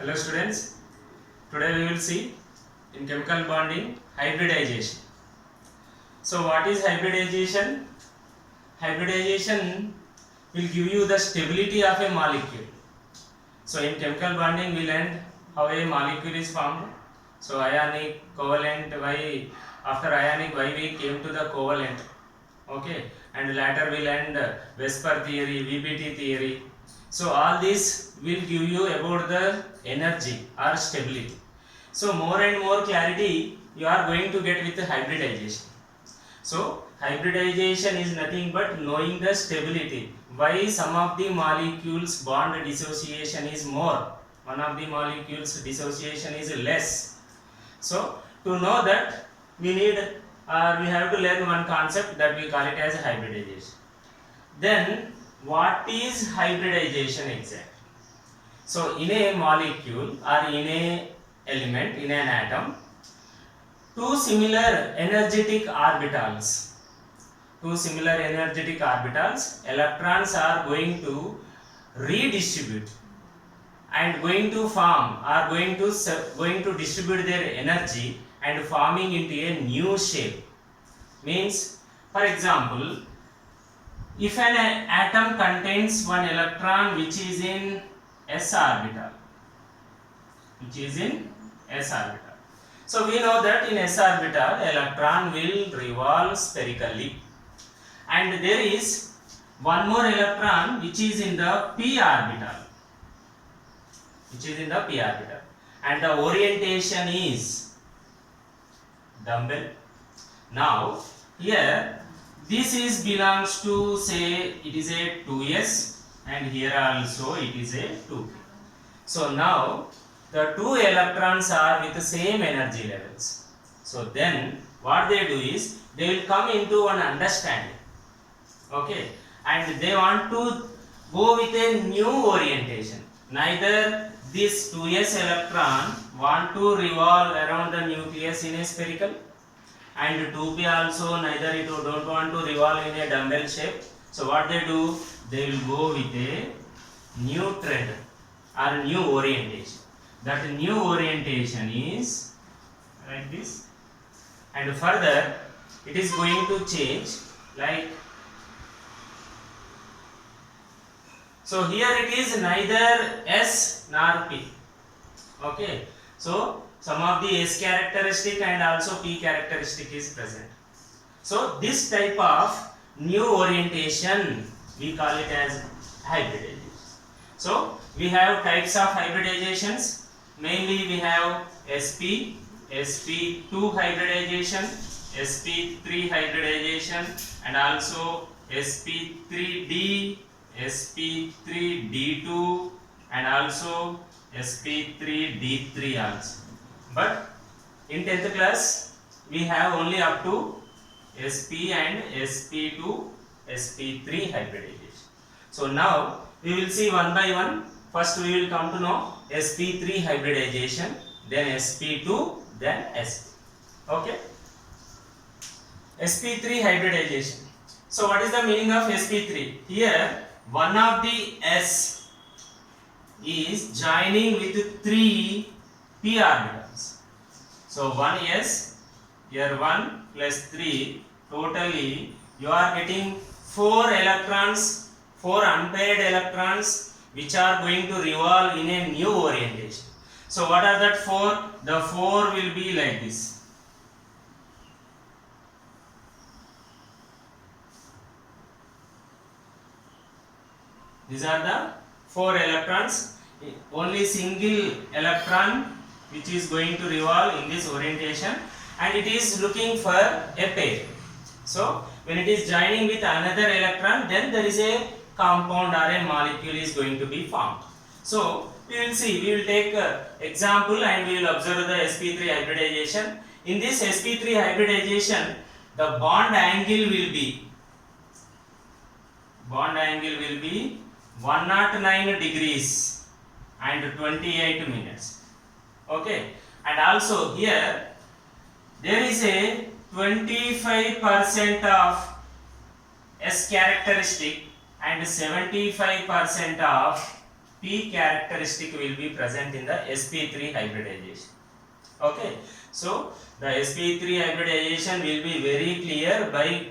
Hello students, today we will see in chemical bonding hybridization. So what is hybridization? Hybridization will give you the stability of a molecule. So in chemical bonding we learned how a molecule is formed. So ionic, covalent, why after ionic why we came to the covalent. Okay, and later we learned Vesper theory, VBT theory. So all this will give you about the energy or stability. So more and more clarity you are going to get with the hybridization. So hybridization is nothing but knowing the stability. Why some of the molecules bond dissociation is more, one of the molecules dissociation is less. So to know that we need we have to learn one concept that we call it as hybridization. Then what is hybridization exactly? So in a molecule or in a element, in an atom, two similar energetic orbitals, electrons are going to redistribute and going to form or going to distribute their energy and forming into a new shape. Means, for example, if an atom contains one electron which is in s orbital, so we know that in s orbital electron will revolve spherically, and there is one more electron which is in the p orbital, and the orientation is dumbbell. Now here this is belongs to, say, it is a 2s, and here also it is a 2p. So now the two electrons are with the same energy levels. So then what they do is they will come into one understanding, okay, and they want to go with a new orientation. Neither this 2s electron want to revolve around the nucleus in a spherical, and 2p also neither it don't want to revolve in a dumbbell shape. So what they do, they will go with a new trend or new orientation. That new orientation is like this, and further it is going to change like, so here it is neither s nor p. Okay, so some of the s characteristic and also p characteristic is present. So this type of new orientation we call it as hybridization. So we have types of hybridizations. Mainly we have sp, sp2 hybridization, sp3 hybridization, and also sp3d, sp3d2, and also sp3d3 also. But in 10th class we have only up to sp and sp2, sp3 hybridization. So now we will see one by one. First we will come to know sp3 hybridization, then sp2, then sp. Okay, sp3 hybridization. So what is the meaning of sp3? Here one of the s is joining with 3 p orbitals. So 1 s, here 1 plus 3, totally you are getting 4 electrons, 4 unpaired electrons which are going to revolve in a new orientation. So what are that 4? The 4 will be like this. These are the 4 electrons. Only single electron which is going to revolve in this orientation, and it is looking for a pair. So when it is joining with another electron, then there is a compound or a molecule is going to be formed. So we will see, we will take example and we will observe the sp3 hybridization. In this sp3 hybridization, the bond angle will be 109 degrees and 28 minutes. Okay, and also here there is a 25% of S characteristic and 75% of p characteristic will be present in the sp3 hybridization. Okay, so the sp3 hybridization will be very clear by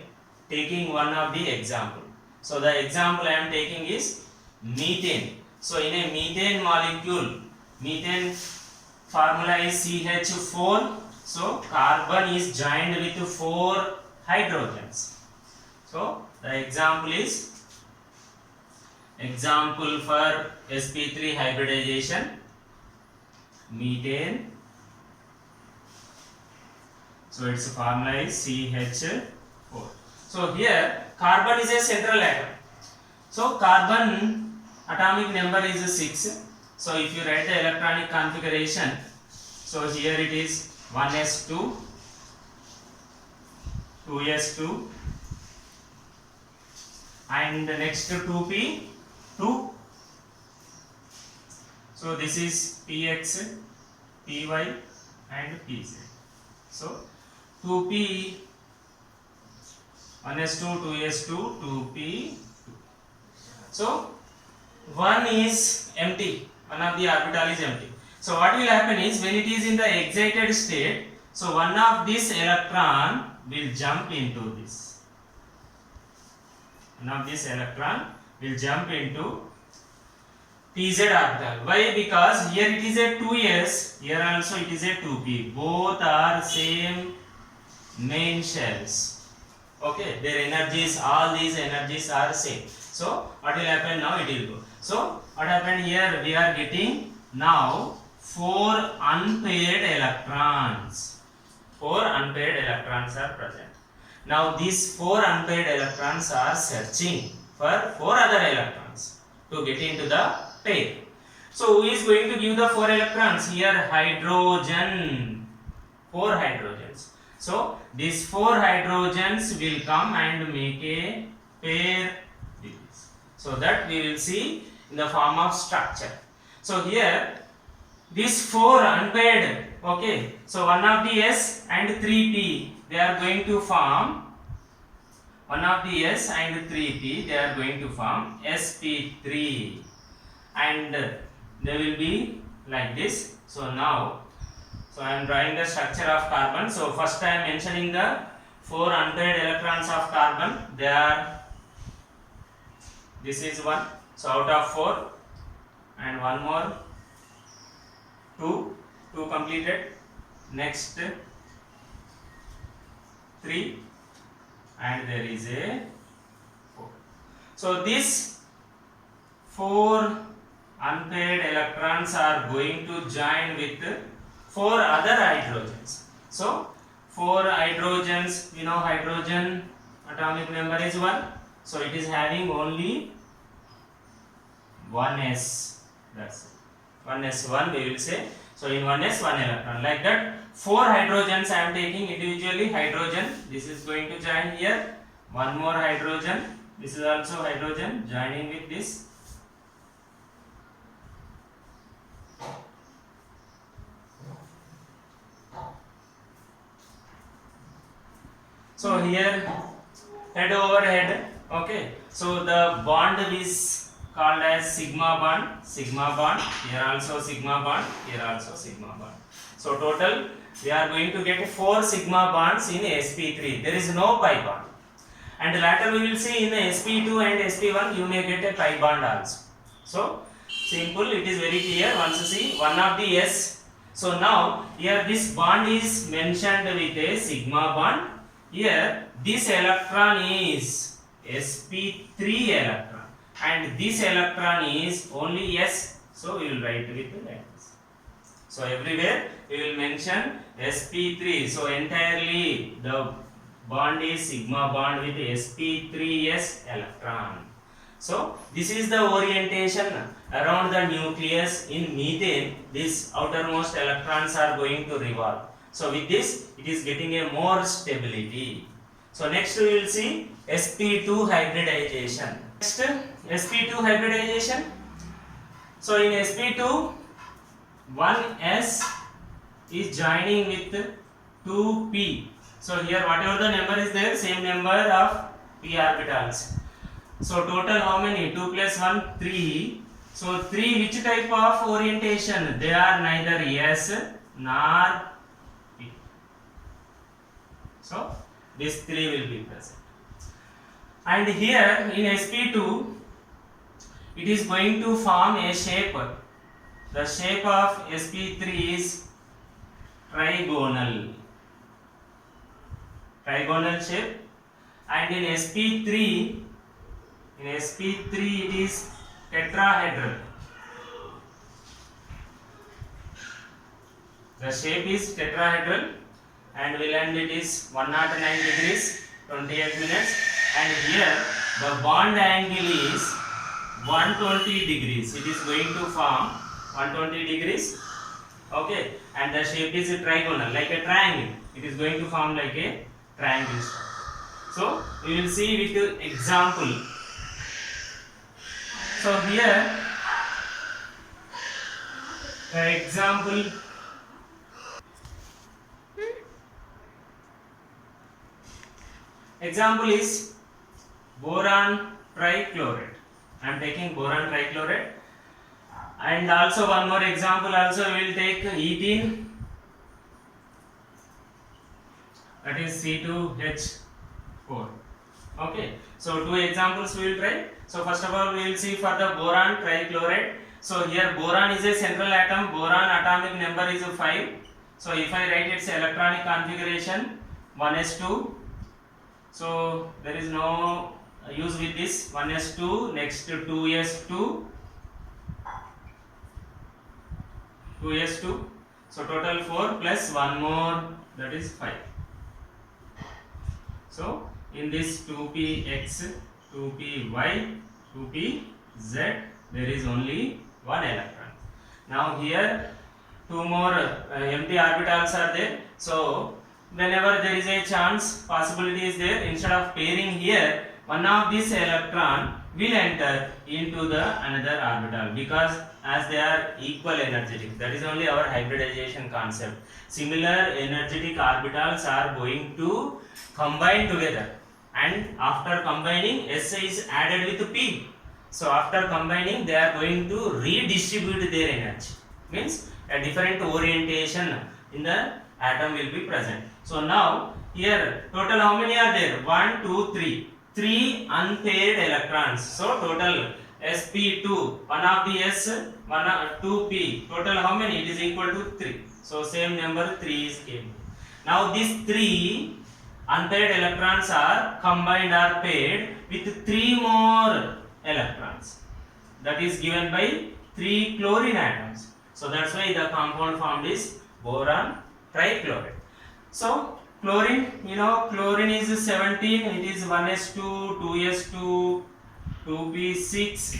taking one of the example. So the example I am taking is methane. So in a methane molecule, methane formula is CH4. So carbon is joined with 4 hydrogens. So the example is example for sp3 hybridization, methane. So its formula is CH4. So here carbon is a central atom. So carbon atomic number is 6. So if you write the electronic configuration, so here it is 1s2, 2s2, and the next 2p, 2. So this is px, py, and pz. So 2p, 1s2, 2s2, 2p, 2. So 1 is empty, one of the orbital is empty. So what will happen is, when it is in the excited state, so one of this electron will jump into this. One of this electron will jump into pz orbital. Why? Because here it is a 2s, here also it is a 2p. Both are same main shells. Okay, their energies, all these energies are same. So what will happen now? It will go. So what happened here? We are getting now 4 unpaired electrons. 4 unpaired electrons are present. Now these 4 unpaired electrons are searching for 4 other electrons to get into the pair. So who is going to give the 4 electrons? Here hydrogen. 4 hydrogens. So these 4 hydrogens will come and make a pair with this. So that we will see in the form of structure. So here these 4 unpaired, okay, so one of the S and 3p, they are going to form, one of the S and 3p, they are going to form sp3, and they will be like this. So now, so I am drawing the structure of carbon. So first I am mentioning the 4 unpaired electrons of carbon. They are, this is 1, so out of 4, and one more, 2 completed, next 3, and there is a 4. So these 4 unpaired electrons are going to join with 4 other hydrogens. So 4 hydrogens, we know hydrogen atomic number is 1, so it is having only 1s, that's it. 1s1 we will say. So in 1s 1 electron, like that 4 hydrogens I am taking individually. Hydrogen, this is going to join here, one more hydrogen, this is also hydrogen joining with this. So here head over head, okay, so the bond is called as sigma bond, here also sigma bond, here also sigma bond. So total we are going to get 4 sigma bonds in sp3. There is no pi bond, and later we will see in sp2 and sp1 you may get a pi bond also. So simple, it is very clear once you see one of the S. So now here this bond is mentioned with a sigma bond. Here this electron is sp3 electron, and this electron is only S, so we will write with like this. So everywhere we will mention sp3. So entirely the bond is sigma bond with sp3s electron. So this is the orientation around the nucleus. In methane, these outermost electrons are going to revolve. So with this, it is getting a more stability. So next we will see sp2 hybridization. Next, sp2 hybridization. So in sp2, 1s is joining with 2p. So here whatever the number is there, same number of p orbitals. So total how many? 2 plus 1, 3. So 3 which type of orientation? They are neither S nor P. So these 3 will be present. And here in sp2 it is going to form a shape. The shape of sp3 is trigonal shape, and in sp3 it is tetrahedral. The shape is tetrahedral and will end it is 109 degrees 28 minutes, and here the bond angle is 120 degrees. It is going to form 120 degrees. Okay, and the shape is trigonal, like a triangle. It is going to form like a triangle. So we will see with example. So here the example is boron trichloride. I am taking boron trichloride, and also one more example also we will take ethene, that is C2H4. Okay, so 2 examples we will try. So first of all we will see for the boron trichloride. So here boron is a central atom. Boron atomic number is 5. So if I write its electronic configuration 1s2, so there is no use with this 1s2, next 2s2, 2s2, so total 4 plus one more, that is 5. So in this 2px, 2py, 2pz, there is only one electron. Now here 2 more empty orbitals are there. So whenever there is a chance, possibility is there, instead of pairing here, one of this electron will enter into the another orbital, because as they are equal energetic. That is only our hybridization concept. Similar energetic orbitals are going to combine together, and after combining S is added with P. So after combining they are going to redistribute their energy. Means a different orientation in the atom will be present. So now here total how many are there? 1, 2, 3. 3 unpaired electrons. So total sp2, one of the s, 2p. Total how many? It is equal to 3. So same number 3 is came. Now these 3 unpaired electrons are combined or paired with 3 more electrons. That is given by 3 chlorine atoms. So that's why the compound formed is boron trichloride. So chlorine, chlorine is 17, it is 1s2, 2s2, 2p6,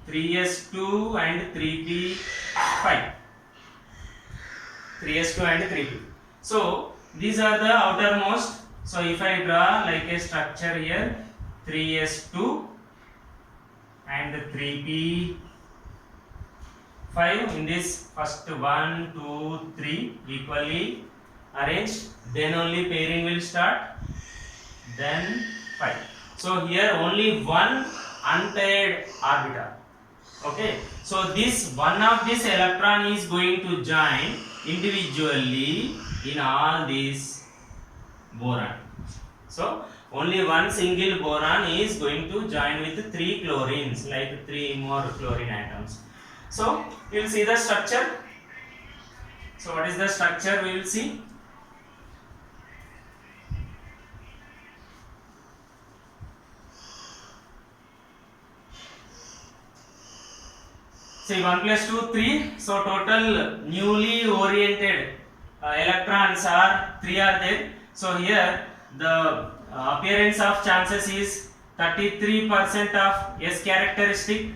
3s2 and 3p5. 3s2 and 3p. So these are the outermost. So if I draw like a structure here, 3s2 and 3p5 in this first 1, 2, 3 equally arranged, then only pairing will start, then 5. So here only one unpaired orbital. Okay, so this one of this electron is going to join individually in all these boron. So only one single boron is going to join with 3 chlorines, like 3 more chlorine atoms. So we will see the structure. So what is the structure we will see? See 1 plus 2, 3. So total newly oriented electrons are 3 are there. So here the appearance of chances is 33% of S characteristic,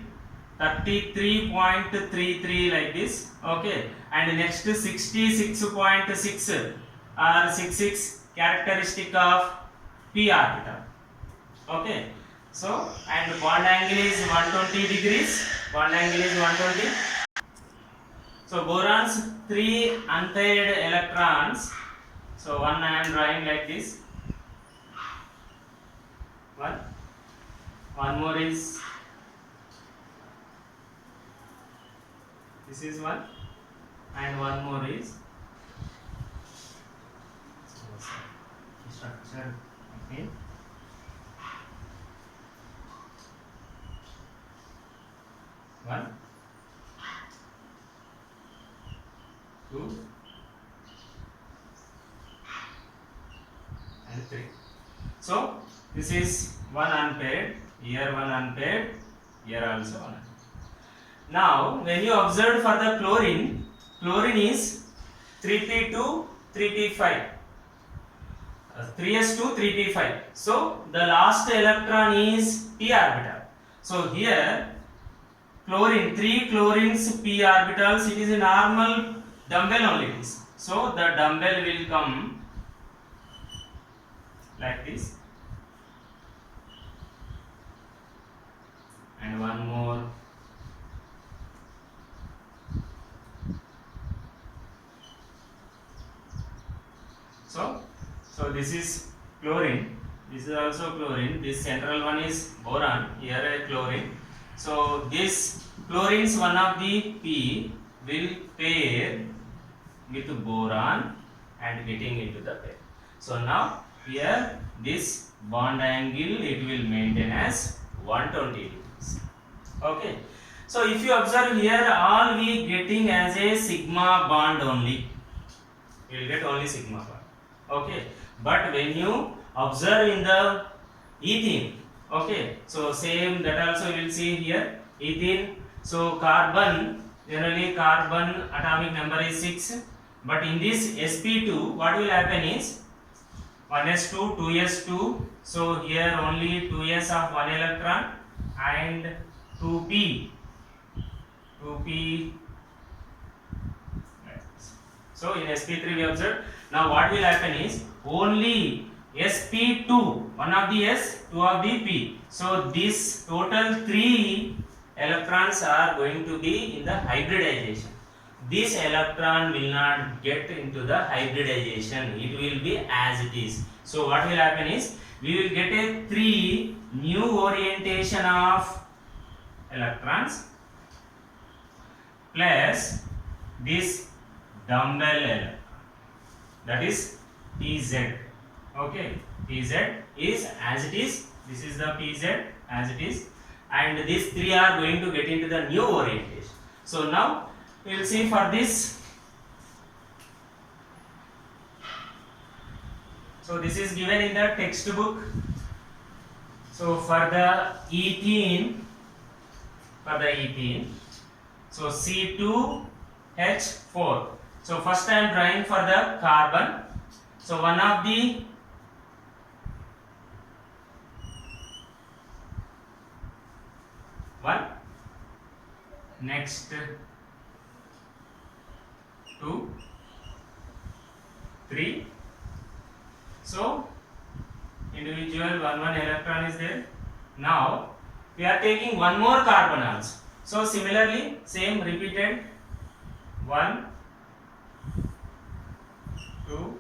33.33 like this. Okay, and next 66.6 or 66 characteristic of P orbital. Okay, so and bond angle is 120 degrees. Bond angle is 120. So boron's 3 unpaired electrons. So one I am drawing like this. One more is This is one, and one more is structure. Okay. One, two, and three. So this is one unpaired, here one unpaired, here also one unpaired. Now when you observe for the chlorine, chlorine is 3p2, 3p5, 3s2, 3p5. So the last electron is p orbital. So here chlorine, 3 chlorines p orbitals, it is a normal dumbbell only it is. So the dumbbell will come like this, and one more. So this is chlorine, this is also chlorine, this central one is boron, here a chlorine. So this chlorines, one of the p will pair with boron and getting into the pair. So now here this bond angle it will maintain as 120 degrees. Okay. So if you observe here, all we getting as a sigma bond only. You will get only sigma bond. Okay. But when you observe in the ethene, okay, so same that also you will see here, ethene. So carbon, generally carbon atomic number is 6, but in this sp2 what will happen is 1s2, 2s2, so here only 2s of one electron and 2p. So in sp3 we observe. Now what will happen is only sp2, one of the s, two of the p. So this total 3 electrons are going to be in the hybridization. This electron will not get into the hybridization, it will be as it is. So what will happen is we will get a 3 new orientation of electrons plus this dumbbell electron, that is pz. Okay, pz is as it is, this is the pz as it is, and these 3 are going to get into the new orientation. So now we will see for this. So this is given in the textbook. So for the ethene, so C2H4. So first I am drawing for the carbon. So one of the one, next 2, 3. So individual one electron is there. Now we are taking one more carbon also. So similarly same repeated, 1, 2,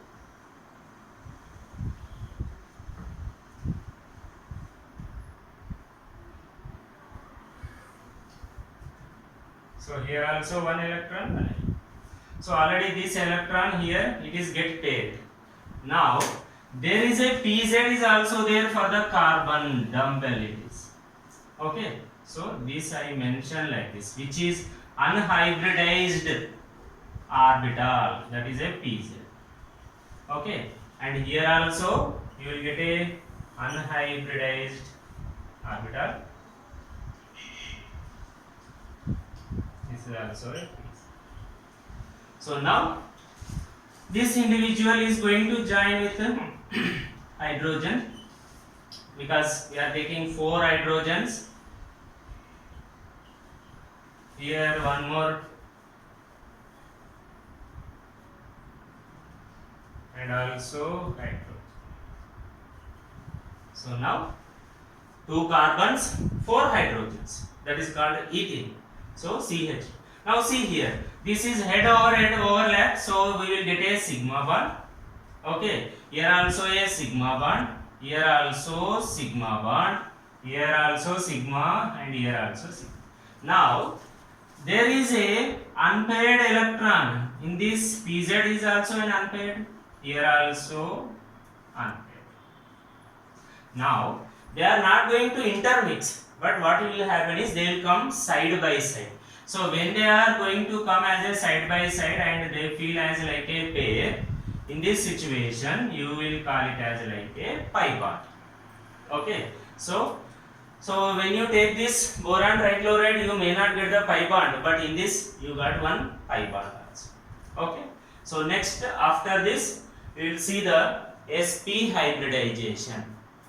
'So here also one electron. So already this electron here it is get paired. Now there is a pz is also there for the carbon dumbbell it is. Okay. So this I mentioned like this, which is unhybridized orbital, that is a pz. Okay. And here also you will get a unhybridized orbital. This is also a pz. So now this individual is going to join with hydrogen, because we are taking 4 hydrogens. Here one more, and also hydrogen. So now 2 carbons, 4 hydrogens, that is called ethene. So CH. Now see here, this is head over head overlap, so we will get a sigma bond. Okay, here also a sigma bond, here also sigma bond, here also sigma, and here also sigma. Now there is a unpaired electron in this. Pz is also an unpaired, here also unpaired. Now they are not going to intermix, but what will happen is they will come side by side. So when they are going to come as a side by side and they feel as like a pair, in this situation you will call it as like a pi bond. Okay, so when you take this boron trichloride, you may not get the pi bond, but in this you got one pi bond also. Okay, so next after this we will see the sp hybridization.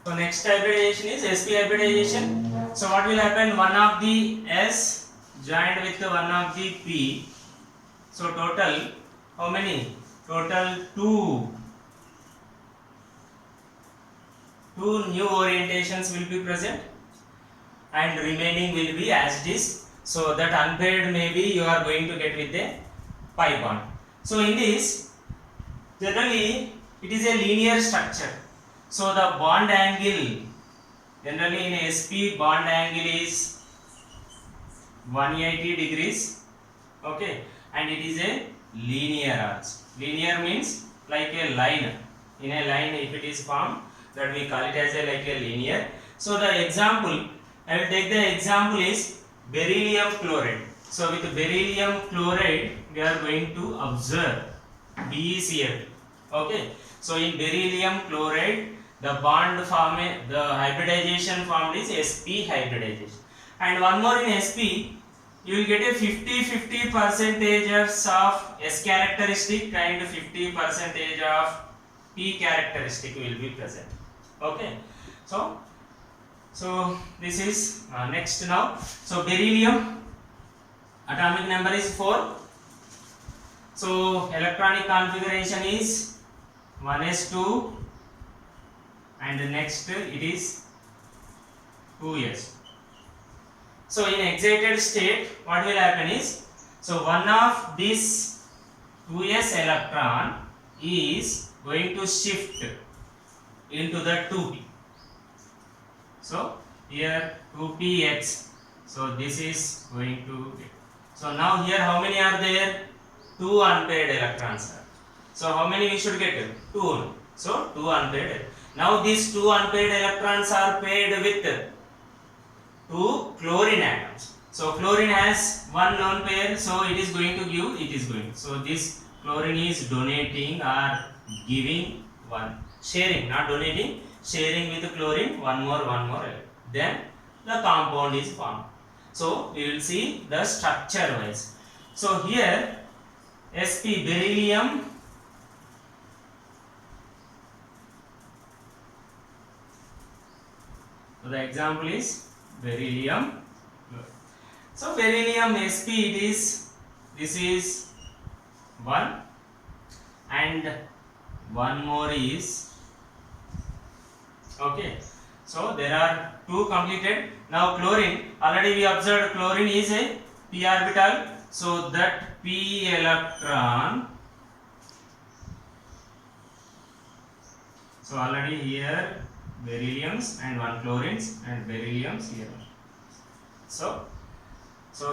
So next hybridization is sp hybridization. So what will happen, one of the s joined with one of the p. So total how many? Total two new orientations will be present, and remaining will be as it is. So that unpaired maybe you are going to get with the pi bond. So in this, generally it is a linear structure. So the bond angle, generally in sp bond angle is 180 degrees. Okay, and it is a linear arch. Linear means like a line. In a line if it is formed, that we call it as a like a linear. So the example, I will take the example is beryllium chloride. So with beryllium chloride we are going to observe BeCl. Okay, so in beryllium chloride the bond form, the hybridization formed is sp hybridization. And one more, in sp you will get a 50-50 percentages of s characteristic and 50 percentage of p characteristic will be present. Okay, so this is next now. So beryllium atomic number is 4. So electronic configuration is 1s2, and next it is 2s. So in excited state what will happen is, so one of this 2s electron is going to shift into the 2p. So here 2px, so this is going to get. So now here how many are there? 2 unpaired electrons are. So how many we should get? 2. So 2 unpaired. Now these 2 unpaired electrons are paired with 2 chlorine atoms. So chlorine has one lone pair, so it is going to give, it is going. So this chlorine is donating or giving one, sharing, not donating, sharing with chlorine, one more, then the compound is formed. So we will see the structure wise. So here sp beryllium, so the example is beryllium. So beryllium sp it is, this is 1, and one more is, okay, so there are 2 completed. Now chlorine, already we observed chlorine is a p orbital, so that p electron, so already here berylliums and one chlorines and berylliums here. So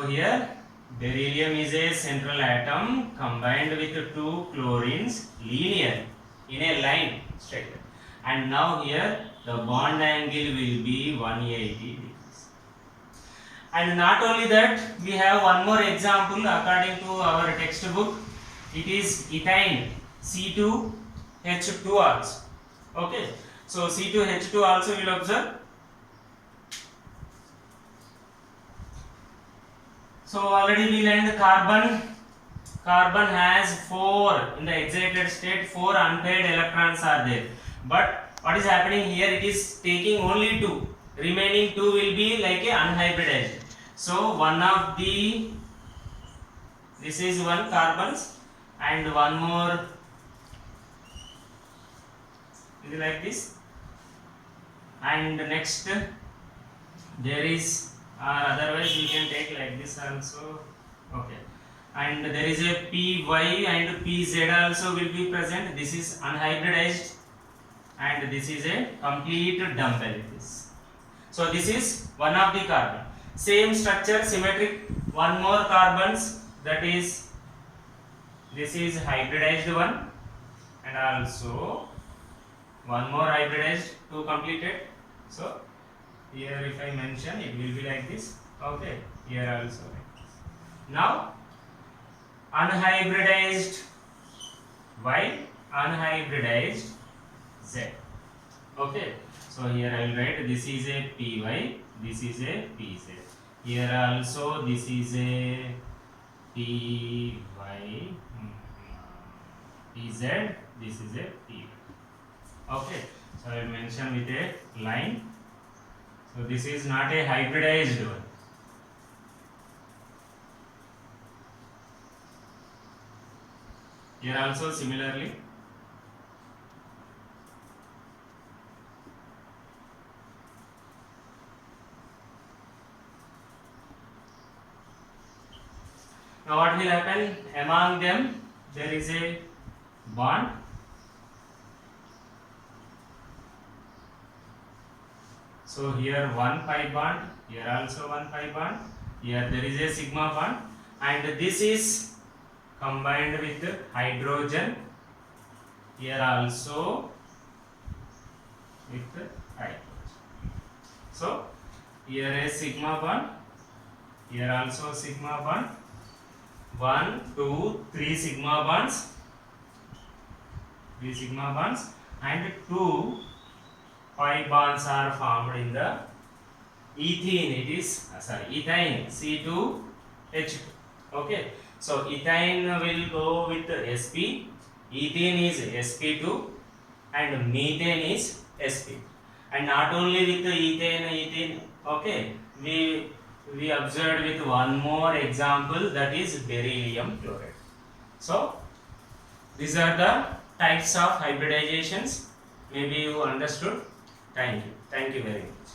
here beryllium is a central atom combined with 2 chlorines linear in a line straight, and now here the bond angle will be 180 degrees. And not only that, we have one more example according to our textbook. It is ethyne C2H2 also. Okay, so C2H2 also will observe. So already we learned carbon. Carbon has 4 in the excited state, 4 unpaired electrons are there. But what is happening here? It is taking only 2. Remaining 2 will be like a unhybridized. So one of the, this is one carbons, and one more is like this, and next there is, otherwise we can take like this also. Okay, and there is a py and pz also will be present. This is unhybridized, and this is a complete dumbbell. So this is one of the carbon, same structure, symmetric one more carbons, that is this is hybridized one, and also one more hybridized, two completed. So here if I mention, it will be like this. Okay, here also like this. Now unhybridized Y, unhybridized Z. Okay, so here I will write this is a PY, this is a PZ. Here also this is a PY, PZ, this is a PY. Okay, so I will mention with a line. So this is not a hybridized one. Here also similarly. Now what will happen? Among them there is a bond. So here one pi bond, here also one pi bond, here there is a sigma bond, and this is combined with hydrogen, here also with hydrogen. So here a sigma bond, here also sigma bond, 1, 2, 3 sigma bonds, 3 sigma bonds, and 2 pi bonds are formed in the ethene. It is ethane, C2H2. Okay, so ethane will go with sp, ethene is sp2, and methane is sp. And not only with the ethane, okay, we observed with one more example, that is beryllium chloride. So these are the types of hybridizations. Maybe you understood. Thank you very much.